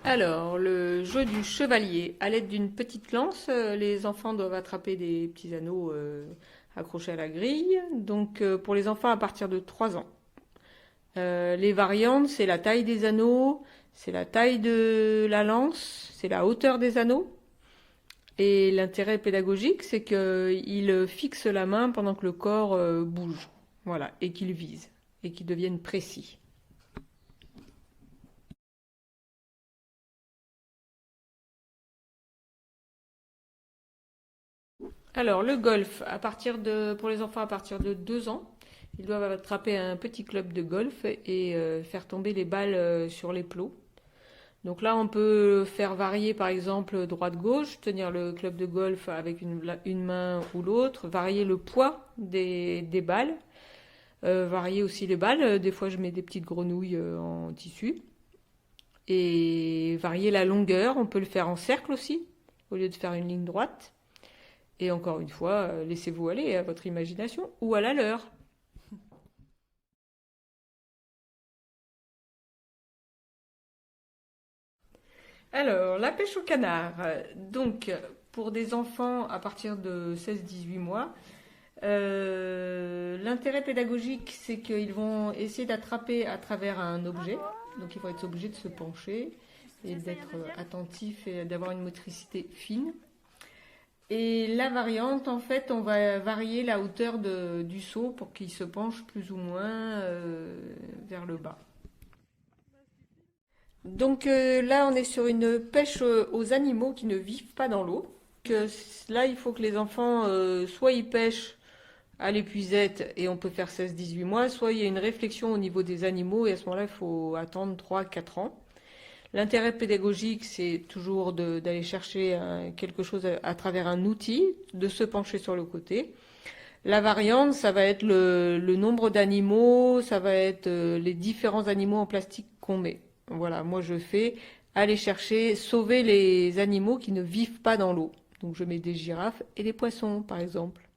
Alors, le jeu du chevalier. À l'aide d'une petite lance, les enfants doivent attraper des petits anneaux accrochés à la grille. Donc, pour les enfants à partir de 3 ans. Les variantes, c'est la taille des anneaux, c'est la taille de la lance, c'est la hauteur des anneaux. Et l'intérêt pédagogique, c'est qu'il fixe la main pendant que le corps bouge. Voilà, et qu'il vise, et qu'il devienne précis. Alors, le golf, pour les enfants à partir de 2 ans, ils doivent attraper un petit club de golf et faire tomber les balles sur les plots. Donc là, on peut faire varier par exemple droite-gauche, tenir le club de golf avec une main ou l'autre, varier le poids des balles, varier aussi les balles. Des fois, je mets des petites grenouilles en tissu. Et varier la longueur, on peut le faire en cercle aussi, au lieu de faire une ligne droite. Et encore une fois, laissez-vous aller à votre imagination ou à la leur. Alors, la pêche au canard. Donc, pour des enfants à partir de 16-18 mois, l'intérêt pédagogique, c'est qu'ils vont essayer d'attraper à travers un objet. Donc, ils vont être obligés de se pencher et d'être attentifs et d'avoir une motricité fine. Et la variante, en fait, on va varier la hauteur du seau pour qu'il se penche plus ou moins vers le bas. Donc là, on est sur une pêche aux animaux qui ne vivent pas dans l'eau. Là, il faut que les enfants, soit ils pêchent à l'épuisette et on peut faire 16-18 mois, soit il y a une réflexion au niveau des animaux et à ce moment-là, il faut attendre 3-4 ans. L'intérêt pédagogique, c'est toujours d'aller chercher quelque chose à travers un outil, de se pencher sur le côté. La variante, ça va être le nombre d'animaux, ça va être les différents animaux en plastique qu'on met. Voilà, moi je fais aller chercher, sauver les animaux qui ne vivent pas dans l'eau. Donc je mets des girafes et des poissons, par exemple.